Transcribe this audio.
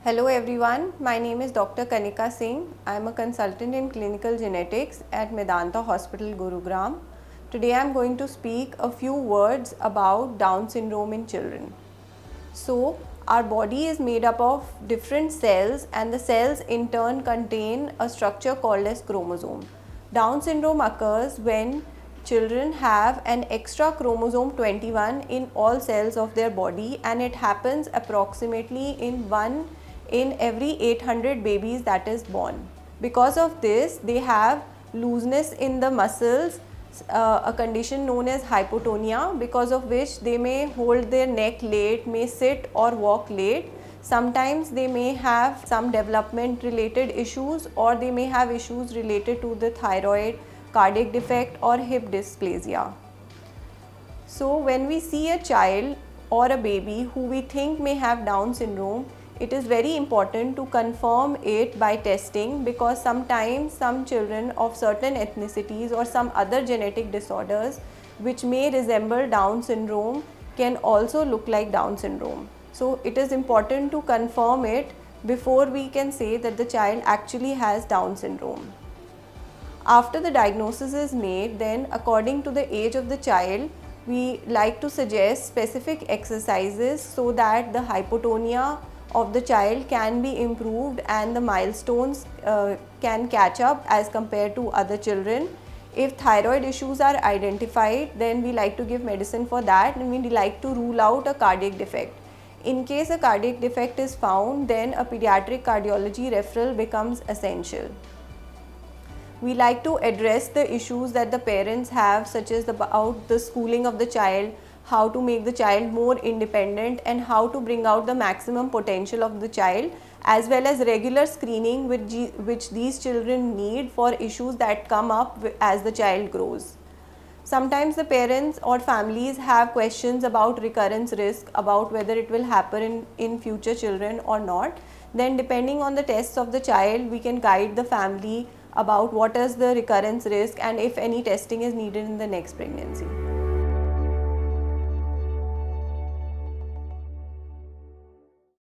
Hello everyone, my name is Dr. Kanika Singh. I am a consultant in clinical genetics at Medanta Hospital, Gurugram. Today I am going to speak a few words about Down syndrome in children. So, our body is made up of different cells and the cells in turn contain a structure called as chromosome. Down syndrome occurs when children have an extra chromosome 21 in all cells of their body, and it happens approximately in one in every 800 babies that is born. Because of this, they have looseness in the muscles, a condition known as hypotonia, because of which they may hold their neck late, may sit or walk late. Sometimes they may have some development related issues, or they may have issues related to the thyroid, cardiac defect or hip dysplasia. So when we see a child or a baby who we think may have Down syndrome, it is very important to confirm it by testing, because sometimes some children of certain ethnicities or some other genetic disorders which may resemble Down syndrome can also look like Down syndrome. So it is important to confirm it before we can say that the child actually has Down syndrome. After the diagnosis is made, then according to the age of the child, we like to suggest specific exercises so that the hypotonia of the child can be improved and the milestones can catch up as compared to other children. If thyroid issues are identified, then we like to give medicine for that, and we like to rule out a cardiac defect. In case a cardiac defect is found, then a pediatric cardiology referral becomes essential. We like to address the issues that the parents have, such as about the schooling of the child, how to make the child more independent, and how to bring out the maximum potential of the child, as well as regular screening which these children need for issues that come up as the child grows. Sometimes the parents or families have questions about recurrence risk, about whether it will happen in future children or not. Then depending on the tests of the child, we can guide the family about what is the recurrence risk and if any testing is needed in the next pregnancy.